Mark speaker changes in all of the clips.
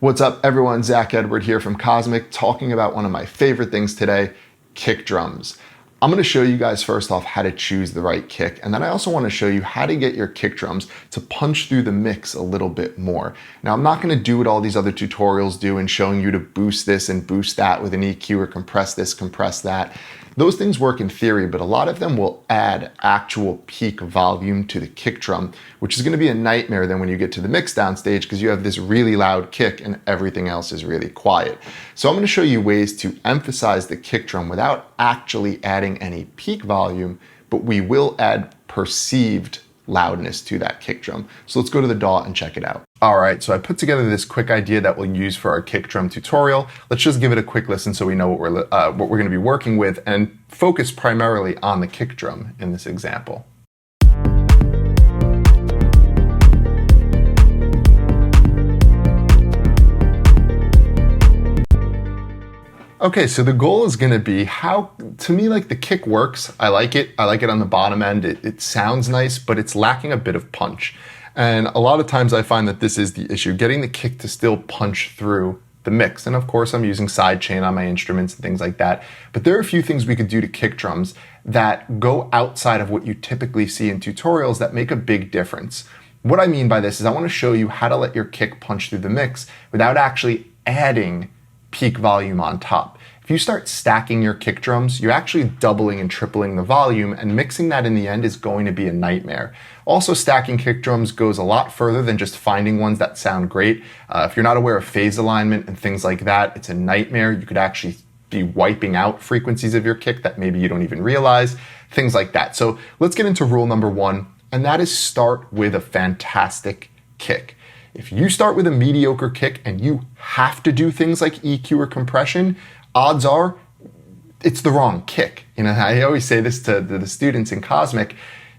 Speaker 1: What's up everyone, Zach Edward here from Cosmic, talking about one of my favorite things today, kick drums. I'm going to show you guys first off how to choose the right kick, and then I also want to show you how to get your kick drums to punch through the mix a little bit more. Now I'm not going to do what all these other tutorials do and showing you to boost this and boost that with an EQ or compress this, compress that. Those things work in theory, but a lot of them will add actual peak volume to the kick drum, which is going to be a nightmare then when you get to the mix down stage because you have this really loud kick and everything else is really quiet. So I'm going to show you ways to emphasize the kick drum without actually adding any peak volume, but we will add perceived loudness to that kick drum. So let's go to the DAW and check it out. All right, so I put together this quick idea that we'll use for our kick drum tutorial. Let's just give it a quick listen so we know what we're going to be working with and focus primarily on the kick drum in this example. Okay, so the goal is gonna be to me, like the kick works. I like it on the bottom end. It sounds nice, but it's lacking a bit of punch. And a lot of times I find that this is the issue, getting the kick to still punch through the mix. And of course I'm using sidechain on my instruments and things like that. But there are a few things we could do to kick drums that go outside of what you typically see in tutorials that make a big difference. What I mean by this is I wanna show you how to let your kick punch through the mix without actually adding peak volume on top. If you start stacking your kick drums, you're actually doubling and tripling the volume, and mixing that in the end is going to be a nightmare. Also, stacking kick drums goes a lot further than just finding ones that sound great. If you're not aware of phase alignment and things like that, it's a nightmare. You could actually be wiping out frequencies of your kick that maybe you don't even realize, things like that. So let's get into rule number one, and that is start with a fantastic kick. If you start with a mediocre kick and you have to do things like EQ or compression, odds are it's the wrong kick. You know, I always say this to the students in Cosmic,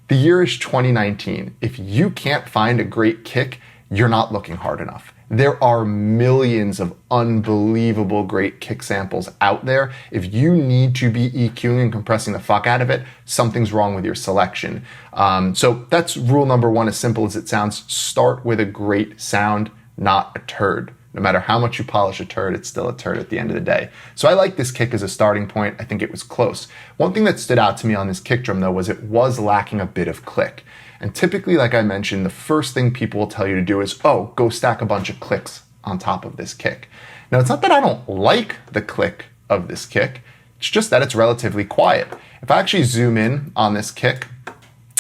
Speaker 1: the year is 2019. If you can't find a great kick, you're not looking hard enough. There are millions of unbelievable great kick samples out there. If you need to be EQing and compressing the fuck out of it, something's wrong with your selection. So that's rule number one, as simple as it sounds. Start with a great sound, not a turd. No matter how much you polish a turd, it's still a turd at the end of the day. So I like this kick as a starting point. I think it was close. One thing that stood out to me on this kick drum though was it was lacking a bit of click. And typically, like I mentioned, the first thing people will tell you to do is, oh, go stack a bunch of clicks on top of this kick. Now, it's not that I don't like the click of this kick, it's just that it's relatively quiet. If I actually zoom in on this kick,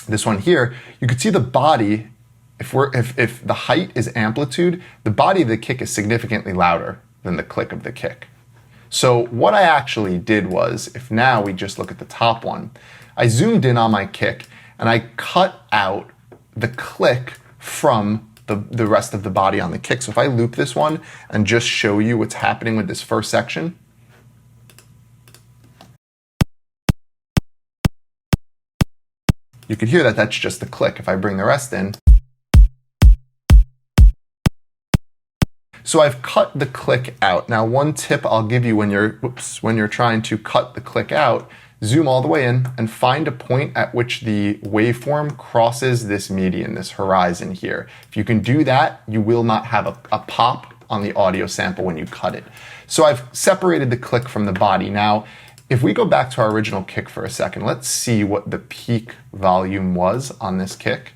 Speaker 1: this one here, you can see the body, if the height is amplitude, the body of the kick is significantly louder than the click of the kick. So what I actually did was, if now we just look at the top one, I zoomed in on my kick and I cut out the click from the rest of the body on the kick. So if I loop this one and just show you what's happening with this first section, you could hear that that's just the click. If I bring the rest in, so I've cut the click out. Now, one tip I'll give you when you're trying to cut the click out, zoom all the way in and find a point at which the waveform crosses this median, this horizon here. If you can do that, you will not have a pop on the audio sample when you cut it. So I've separated the click from the body. Now, if we go back to our original kick for a second, let's see what the peak volume was on this kick.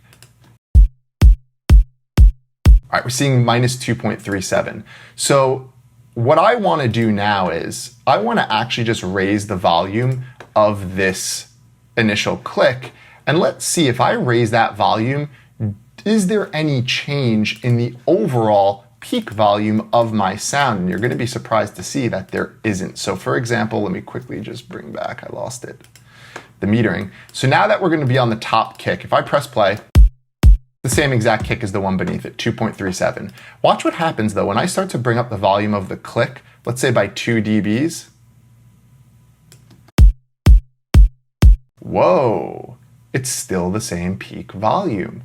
Speaker 1: All right, we're seeing minus 2.37. So what I want to do now is I want to actually just raise the volume of this initial click. And let's see, if I raise that volume, is there any change in the overall peak volume of my sound? And you're going to be surprised to see that there isn't. So for example, let me quickly just bring back, I lost it, the metering. So now that we're going to be on the top kick, if I press play, the same exact kick as the one beneath it, 2.37. Watch what happens though when I start to bring up the volume of the click, let's say by 2 dBs. Whoa, it's still the same peak volume.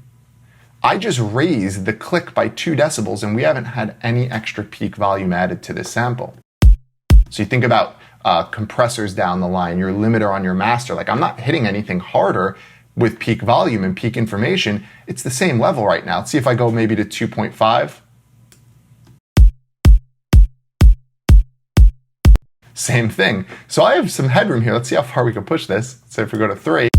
Speaker 1: I just raised the click by 2 decibels and we haven't had any extra peak volume added to this sample. So you think about compressors down the line, your limiter on your master, like I'm not hitting anything harder with peak volume and peak information. It's the same level right now. Let's see if I go maybe to 2.5. same thing. So I have some headroom here. Let's see how far we can push this. So if we go to 3,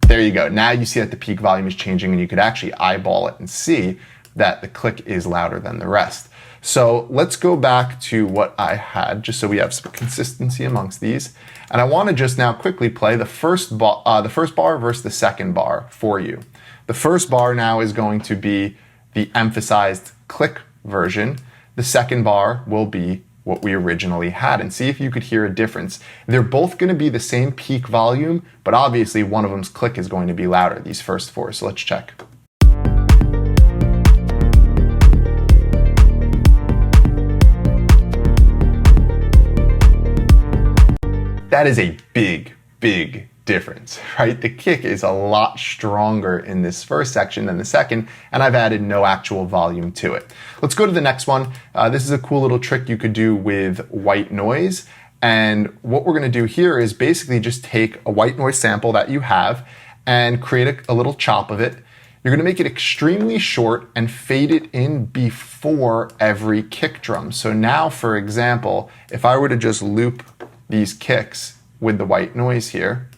Speaker 1: there you go. Now you see that the peak volume is changing, and you could actually eyeball it and see that the click is louder than the rest. So let's go back to what I had, just so we have some consistency amongst these. And I want to just now quickly play the first bar versus the second bar for you. The first bar now is going to be the emphasized click version. The second bar will be what we originally had, and see if you could hear a difference. They're both going to be the same peak volume, but obviously one of them's click is going to be louder, these first 4. So let's check. That is a big, big difference, right? The kick is a lot stronger in this first section than the second, and I've added no actual volume to it. Let's go to the next one. This is a cool little trick you could do with white noise. And what we're gonna do here is basically just take a white noise sample that you have and create a little chop of it. You're gonna make it extremely short and fade it in before every kick drum. So now, for example, if I were to just loop these kicks with the white noise here,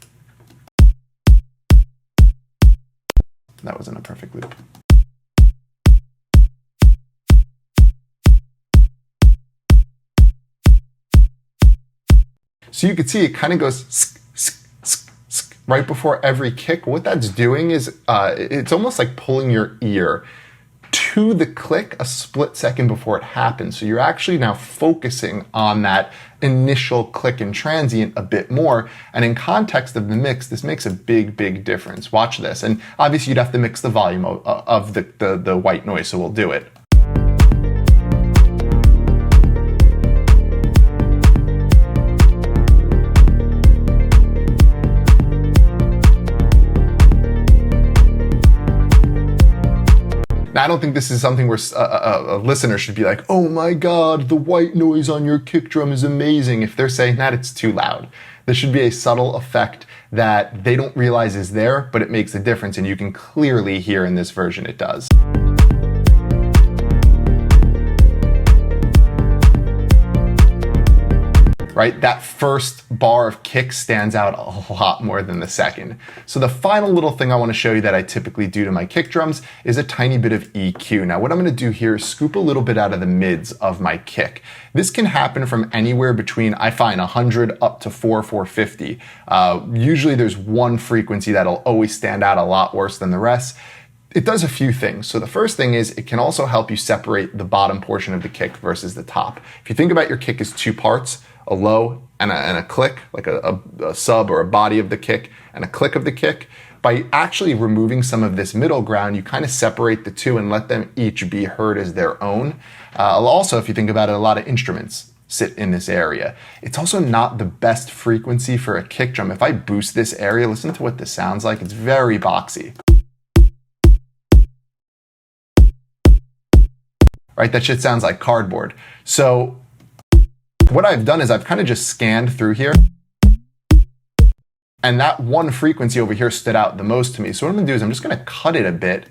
Speaker 1: that wasn't a perfect loop. So you can see it kind of goes right before every kick. What that's doing is it's almost like pulling your ear to the click a split second before it happens. So you're actually now focusing on that initial click and transient a bit more. And in context of the mix, this makes a big, big difference. Watch this. And obviously you'd have to mix the volume of the white noise, so we'll do it. Now, I don't think this is something where a listener should be like, oh my God, the white noise on your kick drum is amazing. If they're saying that, it's too loud. This should be a subtle effect that they don't realize is there, but it makes a difference, and you can clearly hear in this version it does. Right? That first bar of kick stands out a lot more than the second. So the final little thing I want to show you that I typically do to my kick drums is a tiny bit of EQ. Now what I'm going to do here is scoop a little bit out of the mids of my kick. This can happen from anywhere between, I find, 100 up to 450. Usually there's one frequency that'll always stand out a lot worse than the rest. It does a few things. So the first thing is it can also help you separate the bottom portion of the kick versus the top. If you think about your kick as 2 parts, a low and a click, like a sub or a body of the kick and a click of the kick, by actually removing some of this middle ground, you kind of separate the two and let them each be heard as their own. Also, if you think about it, a lot of instruments sit in this area. It's also not the best frequency for a kick drum. If I boost this area, listen to what this sounds like. It's very boxy. Right? That shit sounds like cardboard. So what I've done is I've kind of just scanned through here, and that one frequency over here stood out the most to me. So what I'm gonna do is I'm just gonna cut it a bit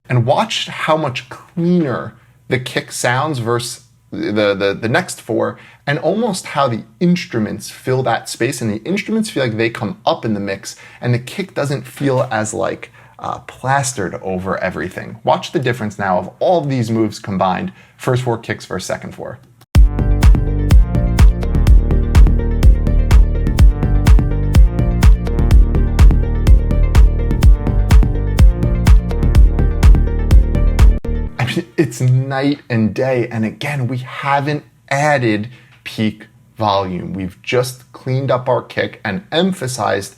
Speaker 1: and watch how much cleaner the kick sounds versus the next 4, and almost how the instruments fill that space, and the instruments feel like they come up in the mix, and the kick doesn't feel as like plastered over everything. Watch the difference now of all of these moves combined. First 4 kicks versus second 4. I mean, it's night and day. And again, we haven't added peak volume. We've just cleaned up our kick and emphasized,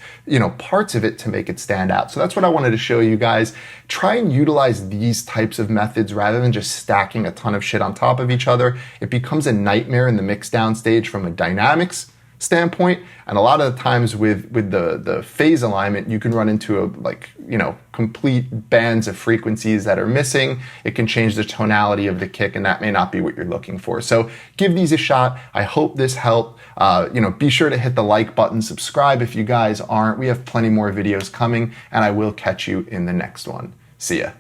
Speaker 1: parts of it to make it stand out. So that's what I wanted to show you guys. Try and utilize these types of methods rather than just stacking a ton of shit on top of each other. It becomes a nightmare in the mix down stage from a dynamics standpoint. And a lot of the times with the phase alignment, you can run into complete bands of frequencies that are missing. It can change the tonality of the kick, and that may not be what you're looking for. So give these a shot. I hope this helped. Be sure to hit the like button, subscribe if you guys aren't. We have plenty more videos coming, and I will catch you in the next one. See ya.